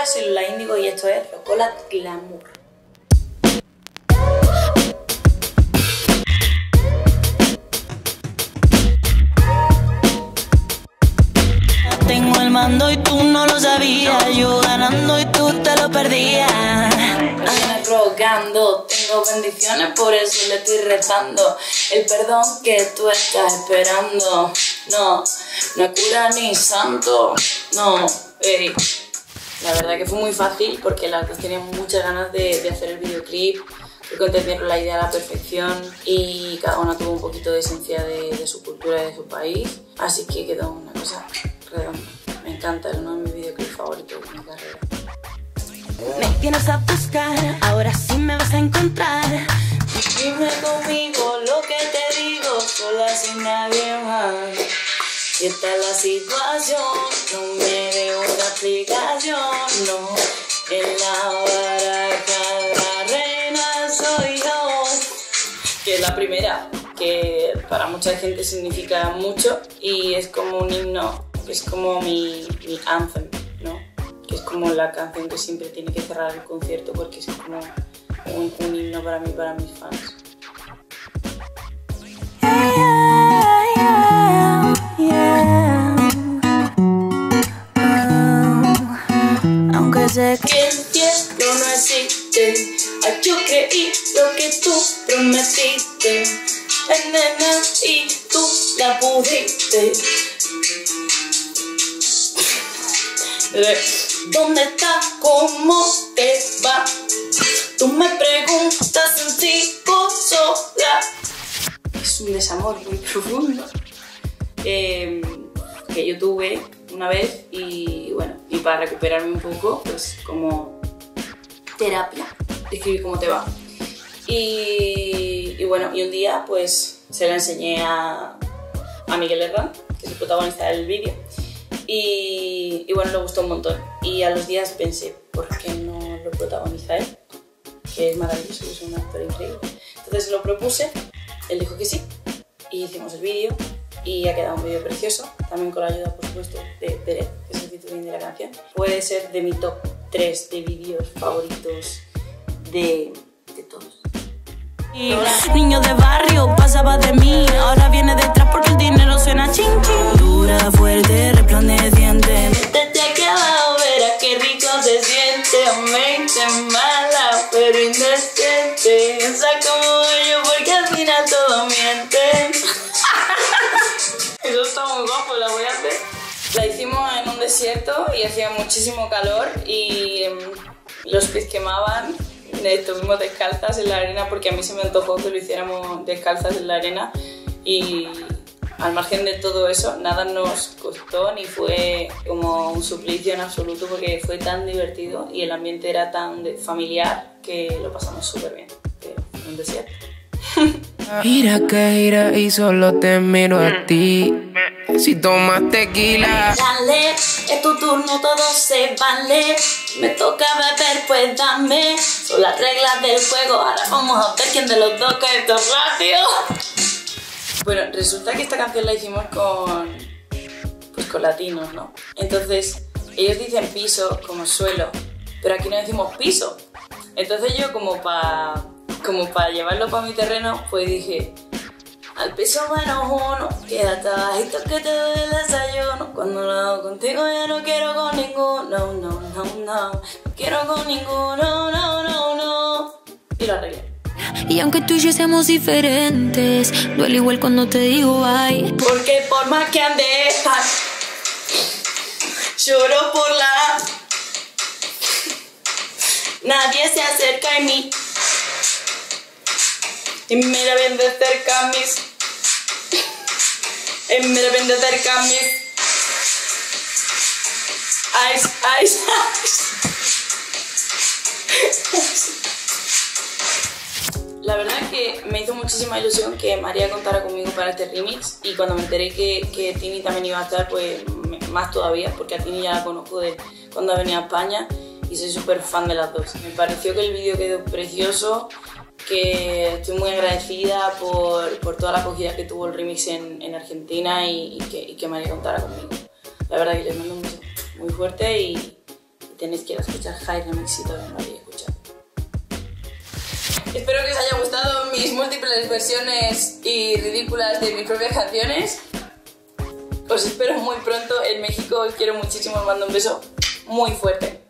días, soy Lola Índigo y esto es Rocola Glamour. Tengo el mando y tú no lo sabías, yo ganando y tú te lo perdías. Estoy rogando, tengo bendiciones, por eso le estoy rezando el perdón que tú estás esperando. No, no es cura ni santo, no, ey. La verdad que fue muy fácil porque las dos teníamos muchas ganas de hacer el videoclip, que entendieron la idea a la perfección y cada una tuvo un poquito de esencia de su cultura y de su país, así que quedó una cosa redonda. Me encanta, es uno de mis videoclips favoritos de mi carrera. Me tienes a buscar, ahora sí me vas a encontrar. Dime conmigo lo que te digo, sola sin nadie más. Si esta es la situación, no me dé una explicación, no. En la baraja la reina soy yo. Que es la primera, que para mucha gente significa mucho y es como un himno, es como mi anthem, ¿no? Que es como la canción que siempre tiene que cerrar el concierto porque es como un himno para mí, para mis fans. Aunque sé Que el tiempo no existe, yo creí lo que tú prometiste, nena, y tú la pudiste. ¿Dónde estás? ¿Cómo te va? Tú me preguntas en sigo sola. Es un desamor muy profundo que yo tuve una vez y bueno, y para recuperarme un poco, pues como terapia, escribí cómo te va. Y bueno, y un día pues se la enseñé a Miguel Herrán, que es el protagonista del vídeo, y bueno, le gustó un montón. Y a los días pensé, ¿por qué no lo protagoniza él? Que es maravilloso, es un actor increíble. Entonces lo propuse, él dijo que sí, y hicimos el vídeo. Y ha quedado un vídeo precioso, también con la ayuda, por supuesto, de Pérez, que es el título de la canción. Puede ser de mi top 3 de vídeos favoritos de todos. niño de barrio pasaba de mí, ahora viene detrás porque el dinero suena chin chin. Dura, fuerte, resplandeciente. Desde aquí abajo verás qué rico se siente. Mente mala, pero indecente. Piensa como ellos porque al final todo miente. Eso está muy guapo, la voy a hacer. La hicimos en un desierto y hacía muchísimo calor y los pies quemaban. Estuvimos descalzas en la arena porque a mí se me antojó que lo hiciéramos descalzas en la arena y al margen de todo eso nada nos costó ni fue como un suplicio en absoluto porque fue tan divertido y el ambiente era tan familiar que lo pasamos súper bien en un desierto. Gira que gira y solo te miro a ti. Si tomas tequila, Dale, es tu turno, todo se vale. Me toca beber, pues dame. Son las reglas del juego, ahora vamos a ver quién de los dos cae esto rápido. Bueno, resulta que esta canción la hicimos con latinos, ¿no? Entonces, ellos dicen piso como suelo, pero aquí no decimos piso. Entonces yo como para llevarlo para mi terreno, pues dije, al piso -1, quédate bajito que te doy el desayuno. Cuando lo hago contigo ya no quiero con ninguno, no quiero con ninguno, no. Y lo arreglé. Y aunque tú y yo seamos diferentes, duele igual cuando te digo bye. Porque por más que ande, lloro por la... Nadie se acerca a mí y me ven de cerca mis... me ven de cerca mis... Eyes. La verdad es que me hizo muchísima ilusión que María contara conmigo para este remix y cuando me enteré que Tini también iba a estar, pues más todavía, porque a Tini ya la conozco de cuando ha venido a España y soy súper fan de las dos. Me pareció que el vídeo quedó precioso, que estoy muy agradecida por toda la acogida que tuvo el remix en Argentina y que María contara conmigo. La verdad que les mando un beso muy fuerte y tenéis tenéis que ir a escuchar High Remix si todavía no lo habéis escuchado. Espero que os haya gustado mis múltiples versiones y ridículas de mis propias canciones. Os espero muy pronto en México, os quiero muchísimo, os mando un beso muy fuerte.